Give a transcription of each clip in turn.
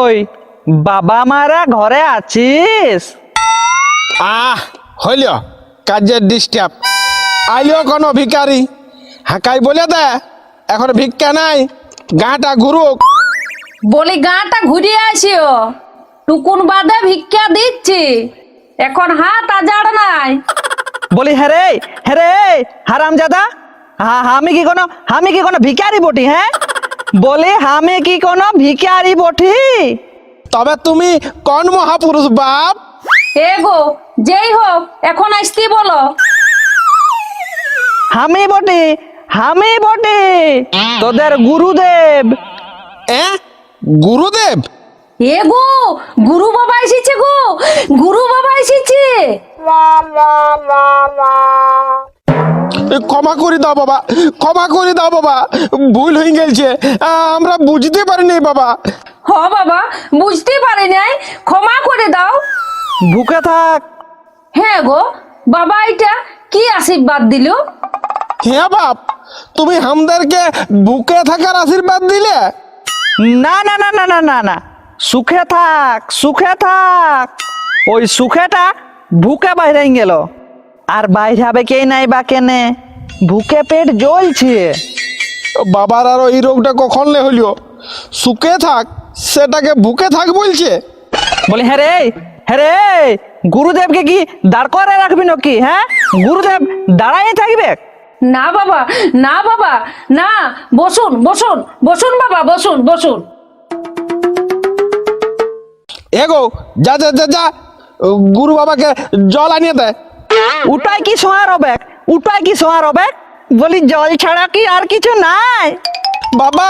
কই বাবা মারা ঘরে আছিস? হইল কাজের ডিস্টার্ব আইলিও কোনো ভিকারি হাঁকাই বলে দে এখন ভিক্ষা নাই গাটা ঘুরুক। বলি গাটা ঘুরিয়ে আসিও, টুকুন বাদে ভিক্ষা দিচ্ছি, এখন হাত আজাড় নাই। বলি হ্যাঁ রে হারামজাদা, আমি কি কোনো ভিখারি বটি? হ্যাঁ বলি আমি কি কোনো ভিখারি বটি? তবে তুমি কোন মহাপুরুষ বাপ? এগো যেই হোক এখন আসতে বলো। আমি বটি তোদের গুরুদেব। গুরুদেব? এগো গুরু বাবা এসেছে গো, গুরু বাবা এসেছে। ক্ষমা করে দাও বাবা, ক্ষমা করে দাও বাবা, ভুল হয়ে গেছে, আমরা বুঝতে পারিনি বাবা। হ বাবা বুঝতে পারি নাই, ক্ষমা করে দাও। ভুকে থাক। হ্যাঁ গো বাবা এটা কি আশীর্বাদ দিল? হ্যাঁ বাপ, তুমি আমাদেরকে বুকে থাকার আশীর্বাদ দিলে? না না না না না না না, সুখে থাক সুখে থাক। ওই সুখেটা ভুকে বাইরে গেল, আর বাইরে হবে কে নাই বা কেনে, ভুকে পেট জ্বলছে। বাবার আর এই রোগটা কখন হইল? সুখে থাক সেটাকে বুকে থাক বলছে। বলি হ্যাঁ রে গুরুদেবকে কি দাঁড় করে রাখবি নাকি? হ্যাঁ গুরুদেব দাঁড়াই থাকবে? না বাবা না বাবা না, বসুন বসুন বসুন বাবা বসুন বসুন। এগো যা যা যা যা, গুরু বাবাকে জল আনিয়ে দে। উঠাই কি সোয়ার হবে? বলি জল ছাড়া কি আর কিছু নাই? বাবা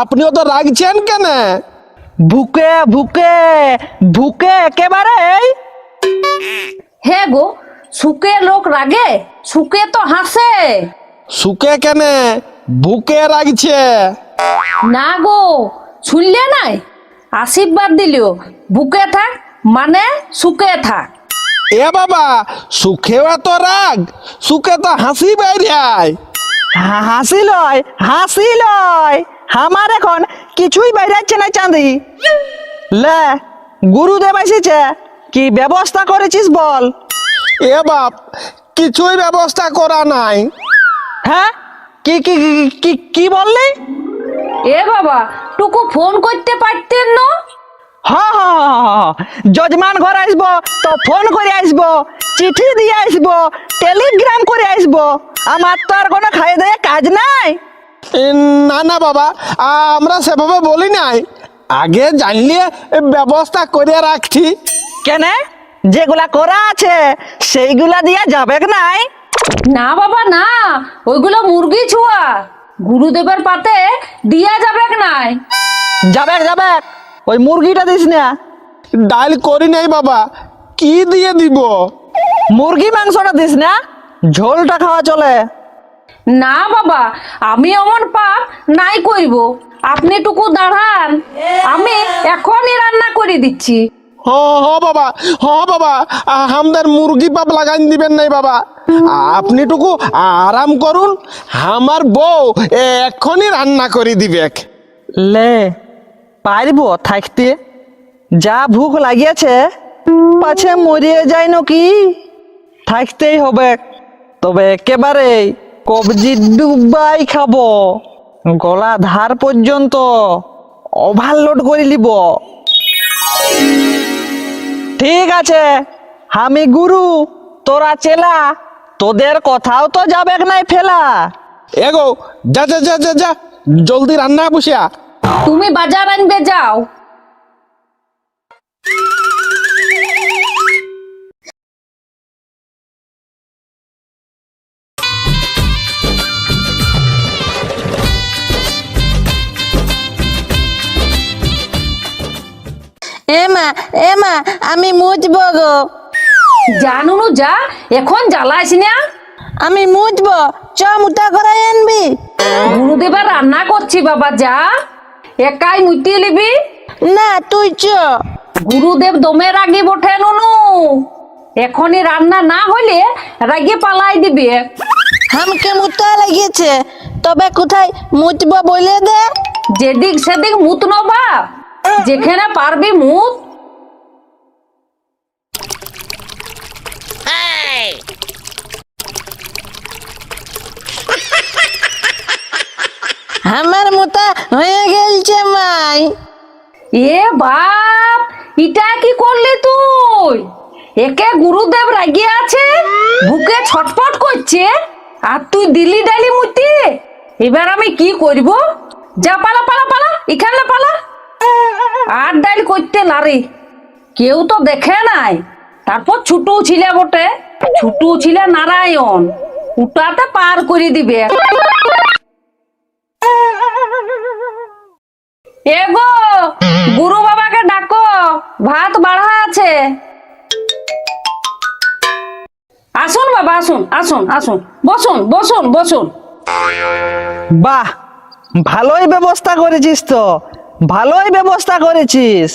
আপনিও তো রাগছেন কেন? ভুকে ভুকে ভুকে একেবারে। হ্যাঁ গো সুখে লোক রাগে, সুখে তো হাসে। সুখে কেন বুকে রাগছে? না গো শুনলে নাই, আশীর্বাদ দিল বুকে থাক মানে সুখে থাক। এ বাবা সুখেও এত রাগ? সুখে তো হাসি বেরিয়ায়। হাসি লয় আমার এখন কিছুই বাইরাচ্ছে না চাঁদি। লে গুরুদেব এসেছে, কি ব্যবস্থা করেছিস বল? এ বাপ কিছুই ব্যবস্থা করা নাই। হ্যাঁ কি কি কি কি বললি? এ বাবা টুকু ফোন করতে পারতেন না? যজমান ঘর আসবো তো ফোন করে আসবো, চিঠি দিয়ে আসবো, টেলিগ্রাম করে আসবো, আমার তো আর কোনো খাইয়ে দেয় কাজ নাই। না না বাবা, আমরা সেভাবে বলি নাই, আগে জানলে ব্যবস্থা করে রাখছি। কেন? যেগুলা করা আছে সেইগুলা দিয়ে যাবে নাই? না বাবা না, ওইগুলো মুরগি ছোঁয়া, গুরুদেবের পাতে দিয়া যাবে নাই। যাবে ওই মুরগিটা দিস না। ডাল করি নাই বাবা, কি দিয়ে দিব? মুরগি মাংসটা দিস না, ঝোলটা খাওয়া চলে। না বাবা আমি অমন পাপ নাই করব, আপনি টুকু দাঁড়ান, আমি এখনই রান্না করে দিচ্ছি। বাবা আমাদের মুরগি পাপ লাগাই দিবেন নাই বাবা, আপনি টুকু আরাম করুন, আমার বউ এখনই রান্না করে দিবে। লে পারবো থাকতে? যা ভুক লাগিয়েছে, পাছে মরিয়ে যায় নাকি, থাকতেই হবে। তবে একেবারে কবজি ডুবাই খাবো, গলা ধার পর্যন্ত ওভারলোড করে নিব। ঠিক আছে, আমি গুরু তোরা চেলা, তোদের কথাও তো যাবে নাই ফেলা। এগো যা যা যা যা যা, জলদি রান্না বসিয়া। তুমি বাজার আনবে যাও। এমা আমি মুছবো গো। জানুনু যা, এখন জ্বালাইস না। আমি মুছবো, চ মুটা করে আনবি। গুরুদেবার রান্না করছি বাবা, যা একাই মুটিয়ে নিবি। না তুই চ। গুরুদেব দমে রাগি বটে নুনু, এখনই রান্না না হইলে রাগে পালাই দিবে। আমাকে মুতা লাগিয়েছে, তবে কোথায় মুছবো বলে দে। যেদিক সেদিক মুতনো বাপ, যেখানে পারবি মুত। আমার মোতা হয়ে গেলছে মাই। এ বাপ, এটা কি করলি তুই? একে গুরুদেব রাগিয়ে আছে, বুকে ছটফট করছে, আর তুই দিল্লি ডালি মুতি। এবার আমি কি করব? যা পালা পালা পালা, এখানে পালা। আর ডাইল করতে না রে, কেউ তো দেখে নাই। তারপর ছুটু ছিলে বটে, ছুটু ছিলে নারায়ণ, উটাতে পার করে দিবে। এগো, গুরু বাবাকে ডাকো, ভাত বাড়া আছে। আসুন বাবা, আসুন আসুন আসুন, বসুন বসুন বসুন। বাহ, ভালোই ব্যবস্থা করেছিস তো, ভালোই ব্যবস্থা করেছিস।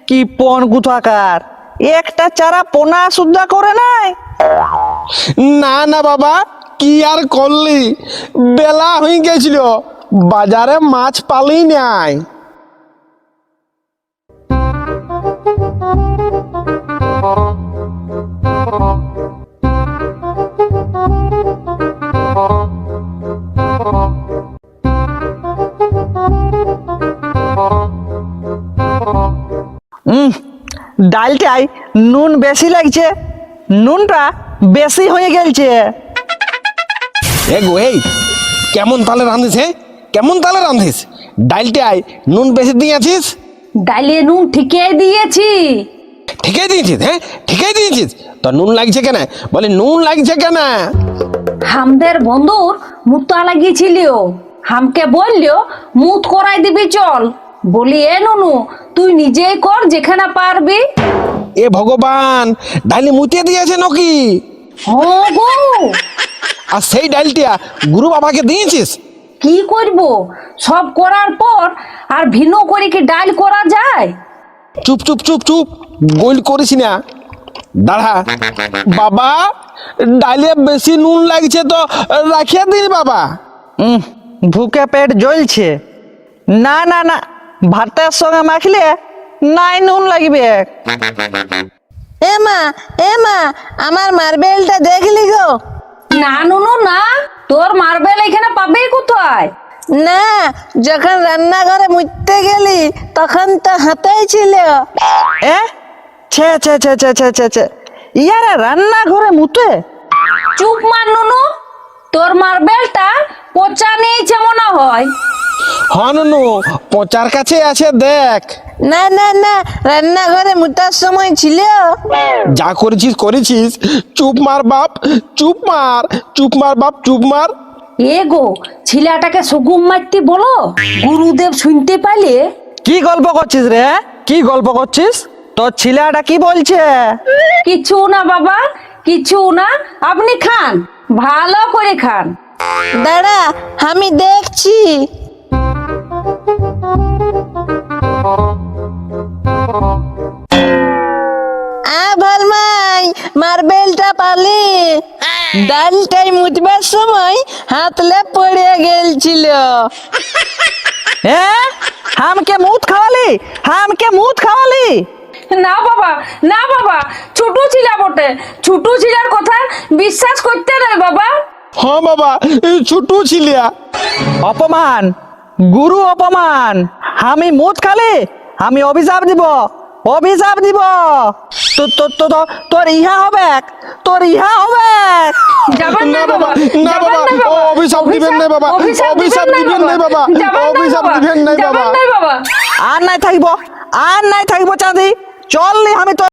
কি পন কুথাকার, একটা চারা পোনা সুদ্ধা করে নাই। না না বাবা, কি আর করলি, বেলা হয়ে গেছিল, বাজারে মাছ পালি নাই। ডালটাই নুন বেশি লাগছে, নুনটা বেশি হয়ে গেলছে। গো এই, কেমন তালে রাঁধিস? কেমন তালে রাঁধিস? ডালটায় নুন বেশি দিয়েছিস? ডাইলে নুন ঠিকই দিয়েছি। ঠিকই দিয়েছিস? ঠিকই দিয়েছিস তো নুন লাগছে কেন? বলে নুন লাগছে কেন? হামদের বন্ধুর মুতা লাগিয়েছিল, হামকে বললো মুত করাই দিবি চল। বলি এ নুনু, তুই নিজেই কর যেখানে পারবি। এ ভগবান, ডালি মুতিয়ে দিয়েছে নাকি? হ্যাঁ গো। আর সেই ডালটা গুরু বাবাকে দিয়েছিস? কি করব, সব করার পর আর ভিন্ন করে কি ডাল করা যায়? চুপ চুপ চুপ চুপ, গোল করিস না, দাঁড়া। বাবা, ডালে বেশি নুন লাগছে তো রাখিয়ে দিন বাবা। ভুকে পেট জ্বলছে। না না না, ভাতের সঙ্গে মাখলে নাই নুন লাগবে। এ মা, আমার মার্বেলটা দেখলি গো? না নুনু না, তোর মার্বেল এখানে পাবেই কোথায়? না, যখন রান্নাঘরে মুততে গেলি তখন তো হাতেই ছিল। ছে ছে ছে ছে ছে ছে ছে, ইয়ারা রান্নাঘরে মুতে? চুপ মার নুনু, তোর মার্বেলটা পচা নিয়েছে মনে হয়। হনু পচার কাছে আছে, দেখ। না না না, রান্নাঘরে মুতার সময় ছিল। যা করেছিস করেছিস, চুপ মার বাপ, চুপ মার, চুপ মার বাপ, চুপ মার। এ গো, ছেলেটাকে সুগুম মারতে বলো, গুরুদেব শুনতে পাইলে। কি গল্প করছিস রে? কি গল্প করছিস? তোর ছেলেটা কি বলছে? কিছু না বাবা, কিছু না, আপনি খান, ভালো করে খান। দাঁড়া, আমি দেখছি। ভালমাই, মার্বেলটা পালি। ডালটাই মুতবার সময় হাতলে পড়ে গেলছিল। হামকে মুত খাওয়ালি, হামকে মুত খাওয়ালি? না বাবা, না বাবা, ছোট ছিলা বটে, ছোট ছিলার কথা বিশ্বাস করতে নাই বাবা। হ্যাঁ বাবা, ছোট ছিলিয়া। অপমান, গুরু অপমান। আমি মুত খালি, আমি অভিশাপ দিব, অভিশাপ দিব। তোর ইহা হবে, তোর ইহা হবে। যাবেন না না বাবা, বাবা, না বাবা, যাবেন না বাবা, অভিশাপ দিবেন না বাবা, অভিশাপ দিবেন না বাবা, অভিশাপ দিবেন না বাবা। যাবেন না বাবা। আর নাই থাকবো, আর নাই থাকবো চাঁদি, চললি আমি তো